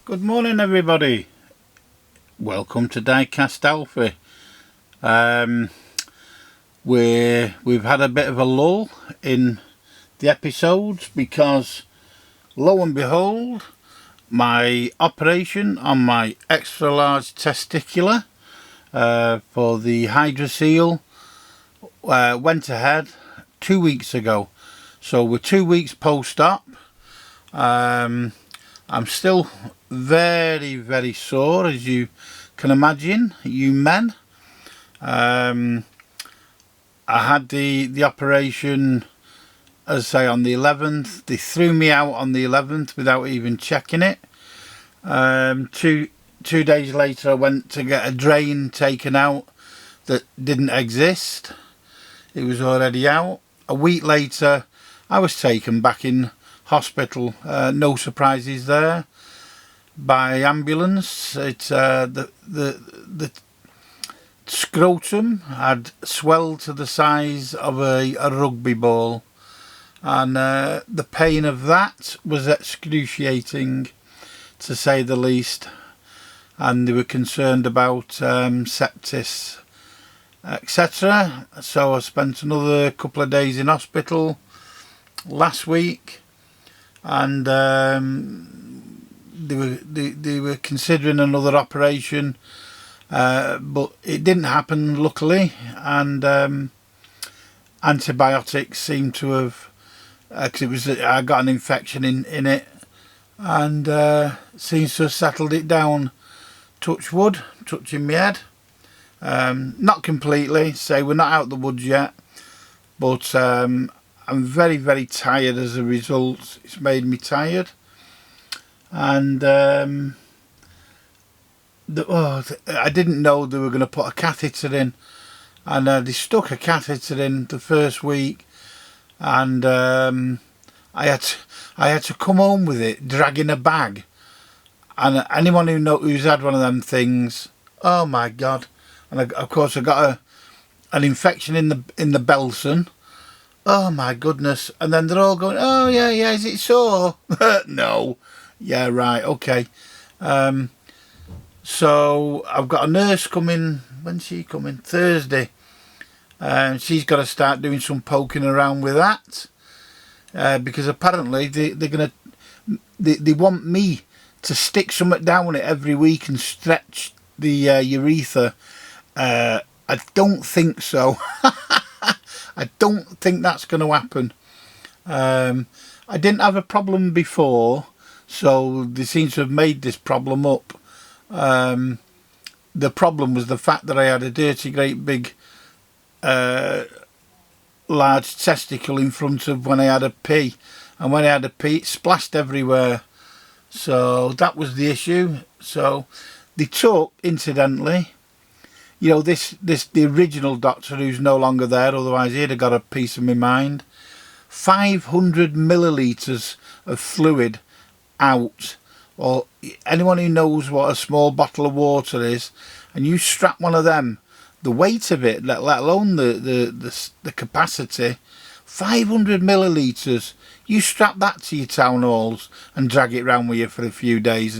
Good morning, everybody. Welcome to Diecast Alfie. We've had a bit of a lull in the episodes because, lo and behold, my operation on my extra large testicular for the hydrocele went ahead 2 weeks ago. So we're 2 weeks post-op. I'm still very sore, as you can imagine, you men. I had the operation, as I say, on the 11th. They threw me out on the 11th without even checking it. Two days later I went to get a drain taken out that didn't exist. It was already out. A week later I was taken back in hospital, no surprises there, by ambulance. It's the scrotum had swelled to the size of a rugby ball, and the pain of that was excruciating, to say the least. And they were concerned about sepsis, etc. So I spent another couple of days in hospital last week, and they were considering another operation, but it didn't happen, luckily. And antibiotics seem to have, because I got an infection in it, and seems to have settled it down. Touch wood, touching my head. Not completely, say we're not out the woods yet, but I'm very tired as a result. It's made me tired. And I didn't know they were going to put a catheter in, and they stuck a catheter in the first week, and I had to come home with it, dragging a bag. And anyone who's had one of them things, oh my God! And of course I got an infection in the Belson. Oh my goodness! And then they're all going, "Oh yeah, is it sore?" No. Yeah, right, okay. So I've got a nurse coming. When's she coming? Thursday. She's got to start doing some poking around with that, because apparently they want me to stick something down it every week and stretch the urethra. I don't think so. I don't think that's going to happen. I didn't have a problem before, so they seem to have made this problem up. The problem was the fact that I had a dirty, great big, large testicle in front of when I had a pee. And when I had a pee, it splashed everywhere. So that was the issue. So they took, incidentally, the original doctor who's no longer there, otherwise he'd have got a piece of my mind, 500 millilitres of fluid out. Or anyone who knows what a small bottle of water is, and you strap one of them, the weight of it, let alone the capacity, 500 millilitres, you strap that to your town halls and drag it round with you for a few days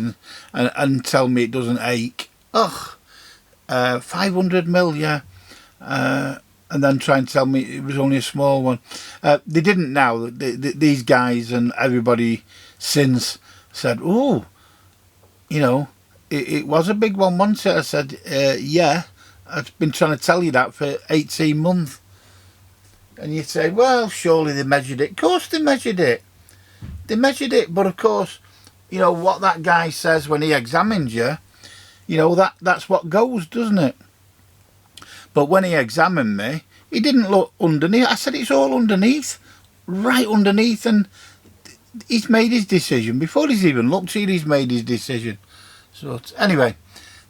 and tell me it doesn't ache. Ugh, 500 mil, yeah. And then try and tell me it was only a small one. They didn't now. These guys and everybody since said, "Oh, it was a big one, wasn't it?" I said, "Yeah, I've been trying to tell you that for 18 months. And you'd say, "Well, surely they measured it." Of course they measured it. They measured it, but of course, what that guy says when he examines you, that's what goes, doesn't it? But when he examined me, he didn't look underneath. I said, "It's all underneath, right underneath," and he's made his decision. Before he's even looked at it, he's made his decision. So anyway,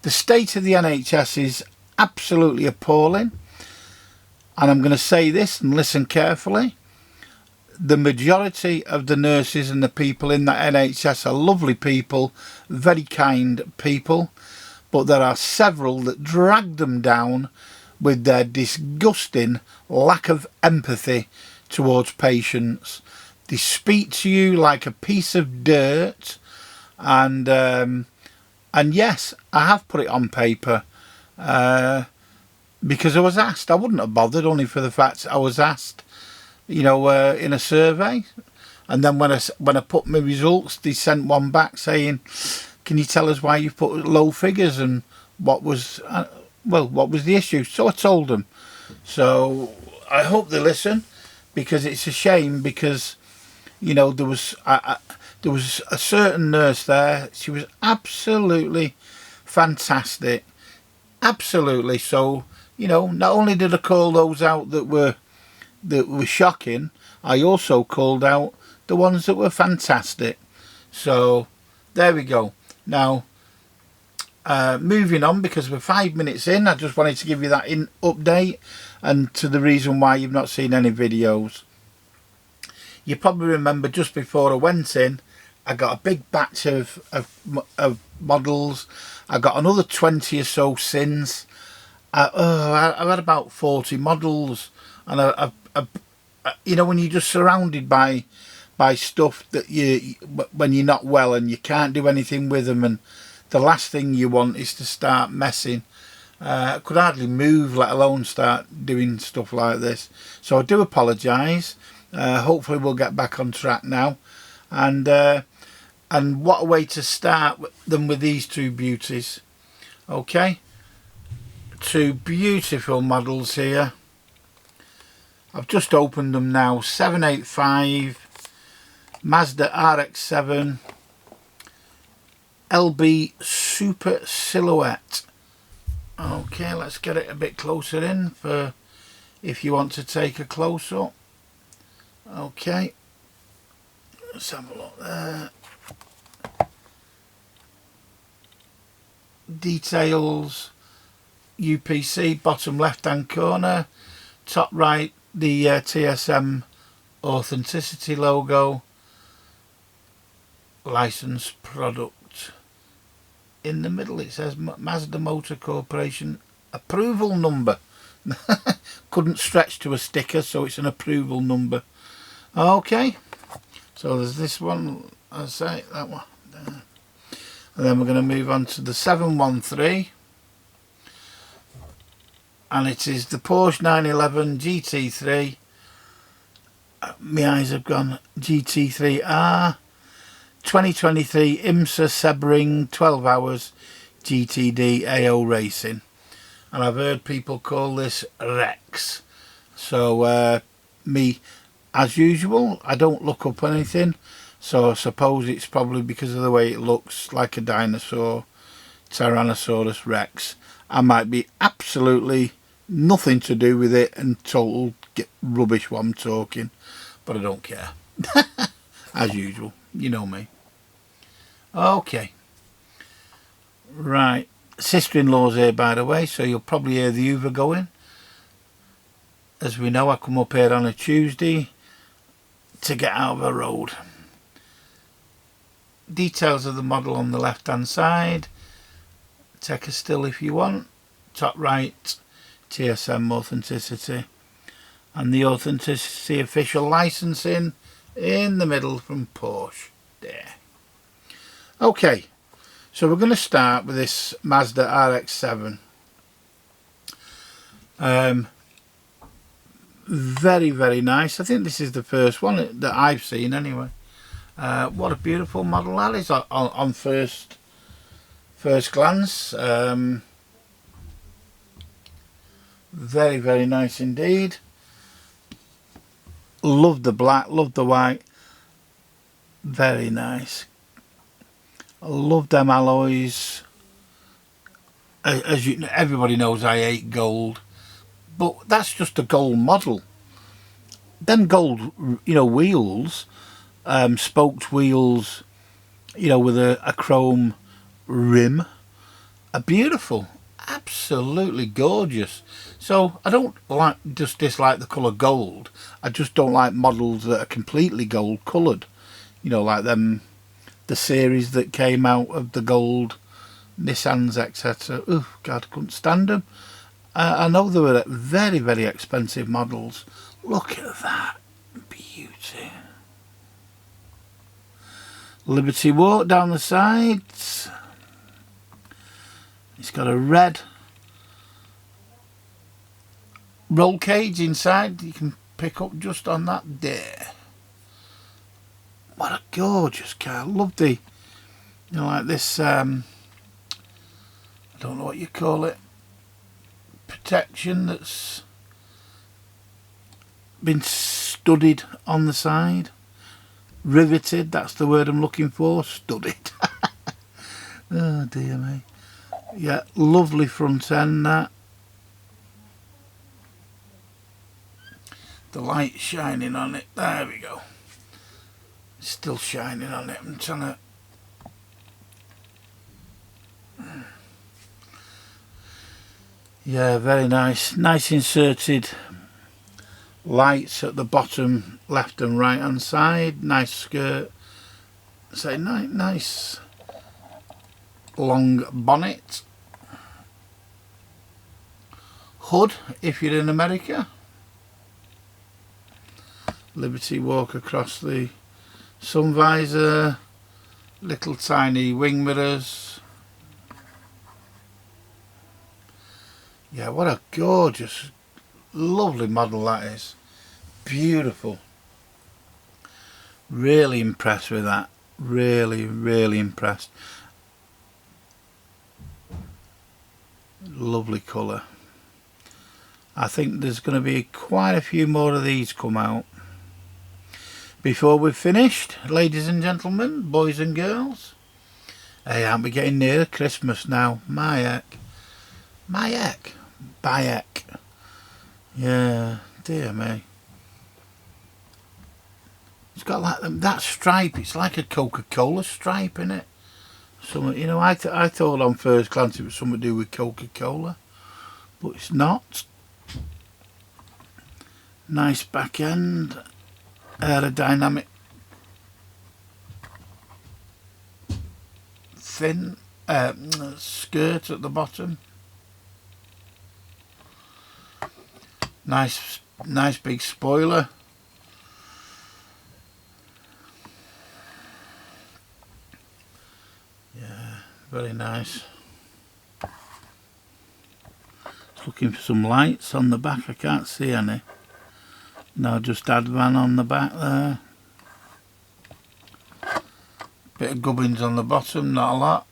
the state of the NHS is absolutely appalling. And I'm going to say this, and listen carefully. The majority of the nurses and the people in that NHS are lovely people, very kind people. But there are several that drag them down with their disgusting lack of empathy towards patients. They speak to you like a piece of dirt, and yes, I have put it on paper because I was asked. I wouldn't have bothered only for the fact I was asked, in a survey. And then when I put my results, they sent one back saying, "Can you tell us why you put low figures and what was the issue?" So I told them. So I hope they listen, because it's a shame, because there was a certain nurse there. She was absolutely fantastic, absolutely. So not only did I call those out that were shocking, I also called out the ones that were fantastic. So there we go. Now moving on, because we're 5 minutes in, I just wanted to give you that update, and to the reason why you've not seen any videos. You probably remember just before I went in, I got a big batch of models. I got another 20 or so since. I've had about 40 models, and when you're just surrounded by stuff that when you're not well and you can't do anything with them, and the last thing you want is to start messing. I could hardly move, let alone start doing stuff like this. So I do apologise. Hopefully we'll get back on track now, and what a way to start than with these two beauties. Okay, two beautiful models here. I've just opened them now. 785 Mazda RX-7 LB Super Silhouette. Okay, let's get it a bit closer in for if you want to take a close up. Okay, let's have a look there. Details, UPC, bottom left hand corner, top right the TSM authenticity logo, licensed product. In the middle it says Mazda Motor Corporation approval number. Couldn't stretch to a sticker, so it's an approval number. Okay, so there's this one, I say that one there. And then we're going to move on to the 713, and it is the Porsche 911 GT3. My eyes have gone. GT3R 2023 IMSA Sebring 12 hours GTD AO racing, and I've heard people call this RX. So me, as usual, I don't look up anything, so I suppose it's probably because of the way it looks like a dinosaur, Tyrannosaurus Rex. I might be absolutely nothing to do with it and total rubbish while I'm talking, but I don't care. As usual, you know me. Okay, right, sister-in-law's here, by the way, so you'll probably hear the Uber going. As we know, I come up here on a Tuesday to get out of the road. Details of the model on the left hand side. Take a still if you want. Top right, TSM authenticity, and the authenticity official licensing in the middle from Porsche there. Okay, so we're going to start with this Mazda RX-7. Very, very nice. I think this is the first one that I've seen anyway. What a beautiful model that is on first glance. Very, very nice indeed. Love the black, love the white. Very nice. I love them alloys. As everybody knows, I hate gold, but that's just a gold model. Them gold, wheels, spoked wheels, with a chrome rim, are beautiful, absolutely gorgeous. So I don't dislike the colour gold. I just don't like models that are completely gold coloured. Like them, the series that came out of the gold Nissans, etc. Oh God, couldn't stand them. I know they were very, very expensive models. Look at that beauty. Liberty Walk down the sides. It's got a red roll cage inside. You can pick up just on that there. What a gorgeous car. Love the, you know, like this, I don't know what you call it, protection that's been studded on the side. Riveted, that's the word I'm looking for. Studded. Oh dear me. Yeah, lovely front end that. The light shining on it. There we go. It's still shining on it. I'm trying to... Yeah, very nice. Nice inserted lights at the bottom left and right hand side. Nice skirt. Say nice long bonnet. Hood if you're in America. Liberty Walk across the sun visor. Little tiny wing mirrors. Yeah, what a gorgeous, lovely model that is. Beautiful. Really impressed with that. Really, really impressed. Lovely colour. I think there's going to be quite a few more of these come out before we've finished, ladies and gentlemen, boys and girls. Hey, aren't we getting near Christmas now? My heck. My heck. Bayek. Yeah, dear me. It's got like that stripe. It's like a Coca-Cola stripe in it. Something, you know, I thought on first glance it was something to do with Coca-Cola, but it's not. Nice back end. Aerodynamic. Thin skirt at the bottom. Nice big spoiler. Yeah, very nice. Just looking for some lights on the back. I can't see any. No, just Advan on the back there. Bit of gubbins on the bottom, not a lot.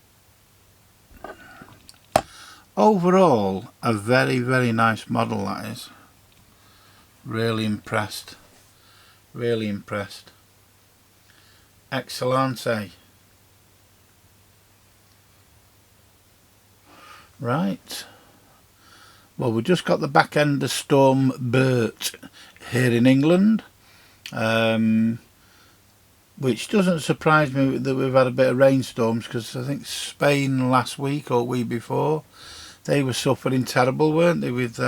Overall, a very, very nice model that is. Really impressed. Really impressed. Excellente. Right. Well, we just got the back end of Storm Bert here in England. Which doesn't surprise me that we've had a bit of rainstorms, because I think Spain last week or week before, they were suffering terrible, weren't they, with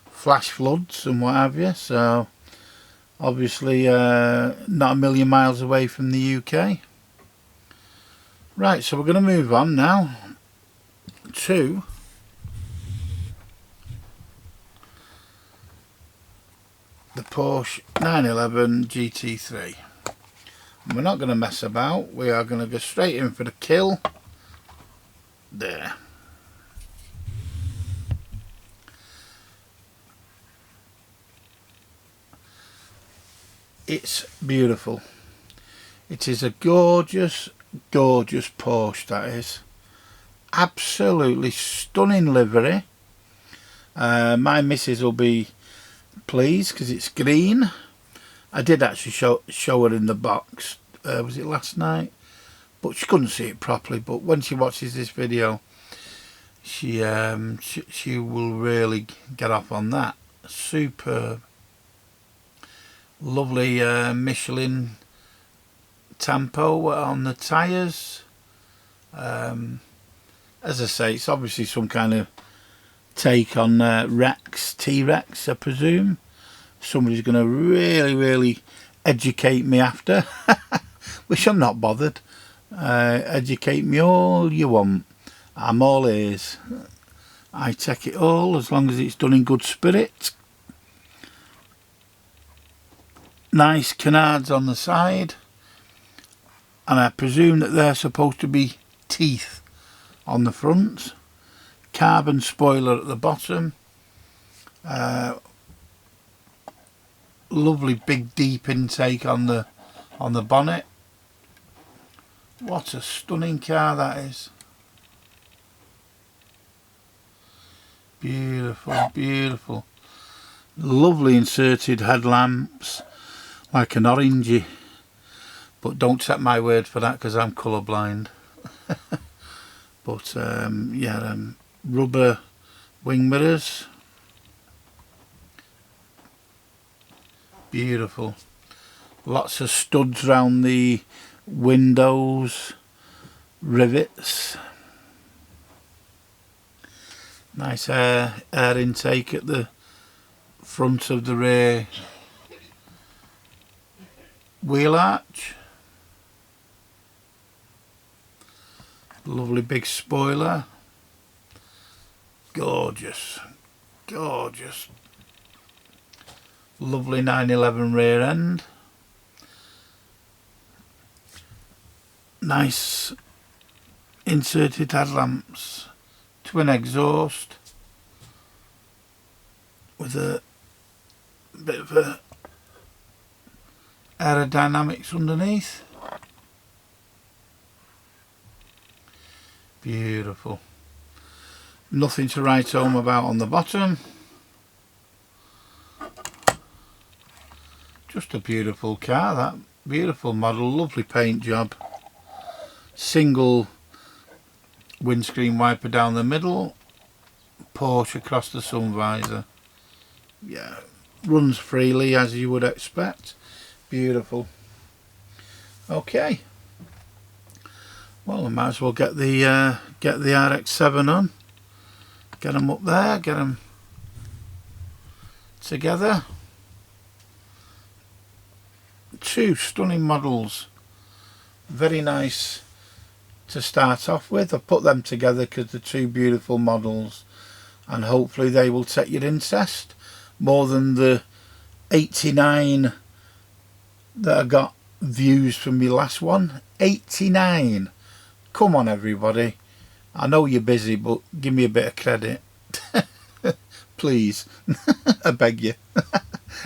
flash floods and what have you. So obviously not a million miles away from the UK. Right, so we're going to move on now to the Porsche 911 GT3. We're not going to mess about. We are going to go straight in for the kill. There. It's beautiful. It is a gorgeous, gorgeous Porsche, that is. Absolutely stunning livery. My missus will be pleased because it's green. I did actually show her in the box, was it last night? But she couldn't see it properly, but when she watches this video, she will really get off on that. Superb. Lovely Michelin tampo on the tyres. As I say, it's obviously some kind of take on T-Rex, I presume. Somebody's going to really educate me after, which I'm not bothered. Educate me all you want. I'm all ears. I take it all as long as it's done in good spirit. Nice canards on the side. and I presume that they're supposed to be teeth on the front. Carbon spoiler at the bottom. Lovely big deep intake on the bonnet. What a stunning car that is. Beautiful, beautiful. Lovely inserted headlamps, like an orangey. But don't take my word for that, because I'm colourblind. But yeah, rubber wing mirrors. Beautiful. Lots of studs round the windows. Rivets. Nice air intake at the front of the rear wheel arch. Lovely big spoiler. Gorgeous, gorgeous. Lovely 911 rear end. Nice inserted headlamps. Twin exhaust with a bit of a aerodynamics underneath. Beautiful. Nothing to write home about on the bottom. Just a beautiful car, that. Beautiful model, lovely paint job. Single windscreen wiper down the middle. Porsche across the sun visor. Yeah, runs freely as you would expect. Beautiful. Okay. Well, I might as well get the RX-7 on. Get them up there, get them together. Two stunning models. Very nice to start off with. I've put them together because they're two beautiful models, and hopefully they will take your interest more than the 89 that I got views from my last one. 89. Come on everybody, I know you're busy, but give me a bit of credit. Please. I beg you.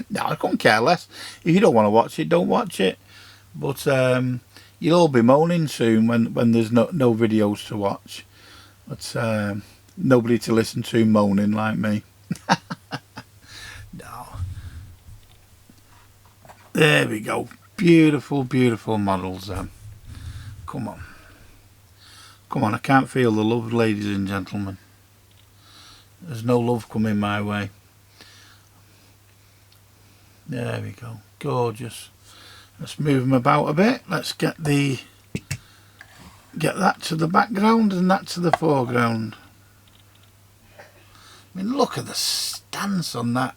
No, I couldn't care less. If you don't want to watch it, don't watch it. But you'll all be moaning soon when there's no videos to watch. But nobody to listen to moaning like me. No. There we go. Beautiful, beautiful models then. Come on. Come on, I can't feel the love, ladies and gentlemen. There's no love coming my way. There we go. Gorgeous. Let's move them about a bit. Let's get that to the background and that to the foreground. I mean, look at the stance on that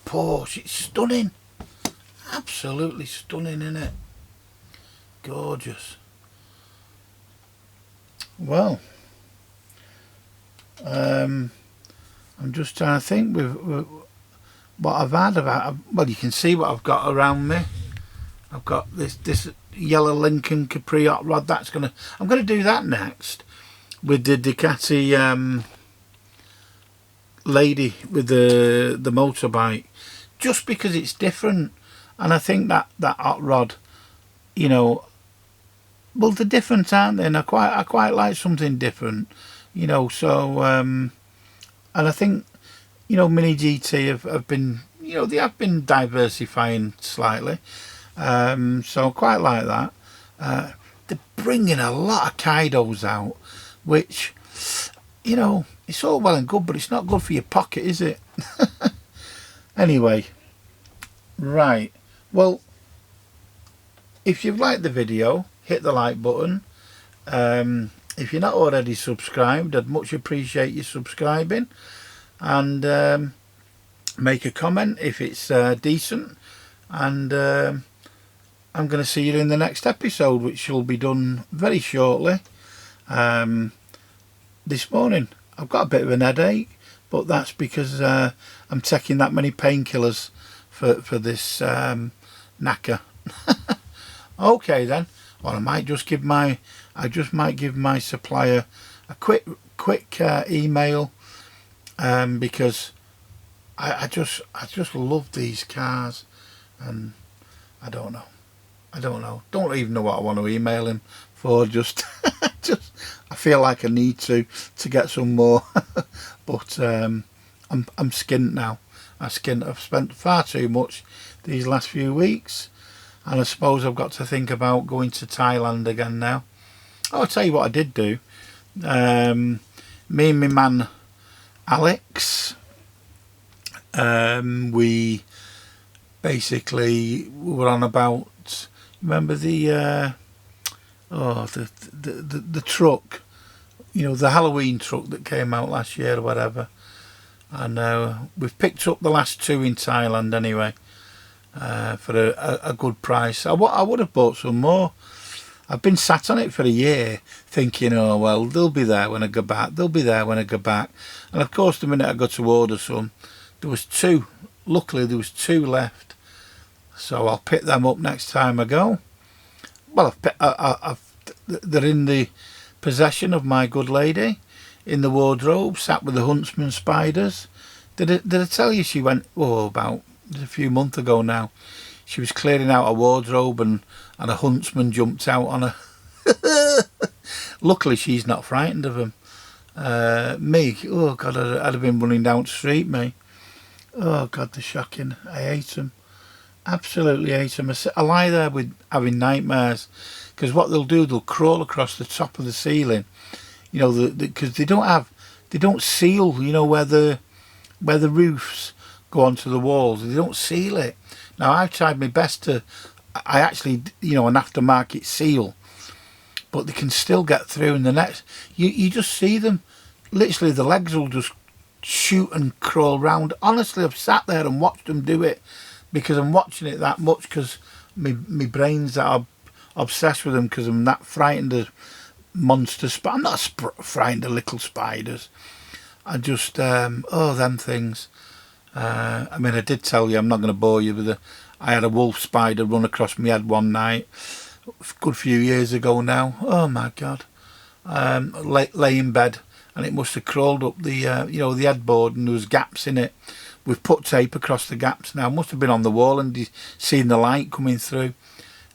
Porsche. It's stunning. Absolutely stunning, isn't it? Gorgeous. Well, I'm just trying to think with what I've had about. Well, you can see what I've got around me. I've got this yellow Lincoln Capri hot rod. I'm gonna do that next with the Ducati lady with the motorbike, just because it's different. And I think that hot rod, you know, well, they're different, aren't they? And I quite like something different, you know. So and I think, you know, Mini GT have been, you know, they have been diversifying slightly. So I quite like that. They're bringing a lot of Kaidos out, which, you know, it's all well and good, but it's not good for your pocket, is it? Anyway, right. Well, if you've liked the video, hit the like button. If you're not already subscribed, I'd much appreciate you subscribing, and make a comment if it's decent. And I'm going to see you in the next episode, which will be done very shortly. This morning I've got a bit of an headache, but that's because I'm taking that many painkillers for this knacker. Okay then. or I might just give my supplier a quick email, because I just love these cars, and I don't know. Don't even know what I want to email him for. Just I feel like I need to get some more, but I'm skint now. I've spent far too much these last few weeks, and I suppose I've got to think about going to Thailand again now. Oh, I'll tell you what I did do. Me and my man Alex, we basically were on about, remember the truck, the Halloween truck that came out last year or whatever, and we've picked up the last two in Thailand anyway, for a good price. I would have bought some more. I've been sat on it for a year thinking, oh well, they'll be there when I go back, and of course the minute I got to order some, there was two. Luckily there was two left, so I'll pick them up next time I go. Well, they're in the possession of my good lady, in the wardrobe, sat with the Huntsman spiders. Did I tell you she went, about a few months ago now, she was clearing out a wardrobe and a Huntsman jumped out on her. Luckily she's not frightened of him. Me, oh God, I'd have been running down the street, me. Oh God, they're shocking. I hate them. Absolutely hate them. I lie there with having nightmares, because what they'll do, they'll crawl across the top of the ceiling, because they don't seal, where the roofs go onto the walls. They don't seal it. Now I've tried my best I actually, an aftermarket seal, but they can still get through. And the next, you just see them, literally the legs will just shoot and crawl round. Honestly, I've sat there and watched them do it, because I'm watching it that much, because my brain's that obsessed with them, because I'm that frightened of monsters. But I'm not frightened of little spiders. I just, them things. I mean, I did tell you, I'm not going to bore you with I had a wolf spider run across my head one night, a good few years ago now. Oh my God. Lay in bed, and it must have crawled up the the headboard, and there was gaps in it. We've put tape across the gaps now. Must have been on the wall and seen the light coming through.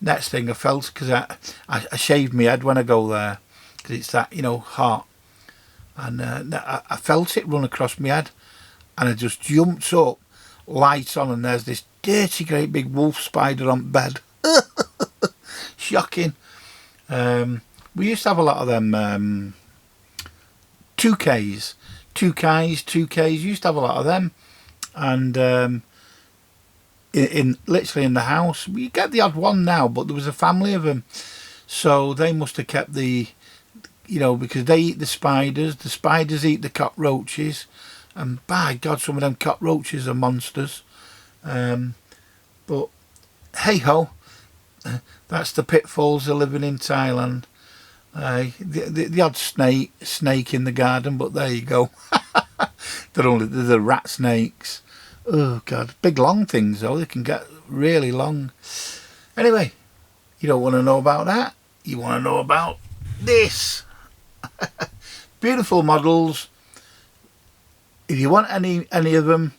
Next thing I felt, because I shave my head when I go there, because it's that hot, and I felt it run across my head, and I just jumped up, lights on, and there's this dirty great big wolf spider on bed. Shocking. We used to have a lot of them 2Ks. Used to have a lot of them, and literally in the house. We get the odd one now, but there was a family of them, so they must have kept the, because they eat the spiders eat the cockroaches, and by God, some of them cockroaches are monsters. But hey ho, that's the pitfalls of living in Thailand. The odd snake in the garden, but there you go. they're the rat snakes. Oh God, big long things though. They can get really long. Anyway, you don't want to know about that. You want to know about this. Beautiful models. If you want any of them,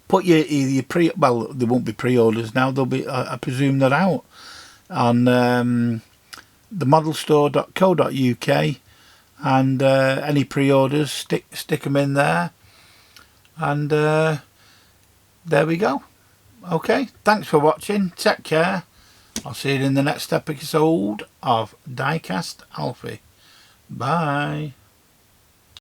put either your there won't be pre-orders now. They'll be, I presume they're out on themodelstore.co.uk, and any pre-orders, stick them in there, and there we go. Okay, thanks for watching. Take care. I'll see you in the next episode of Diecast Alfie. Bye.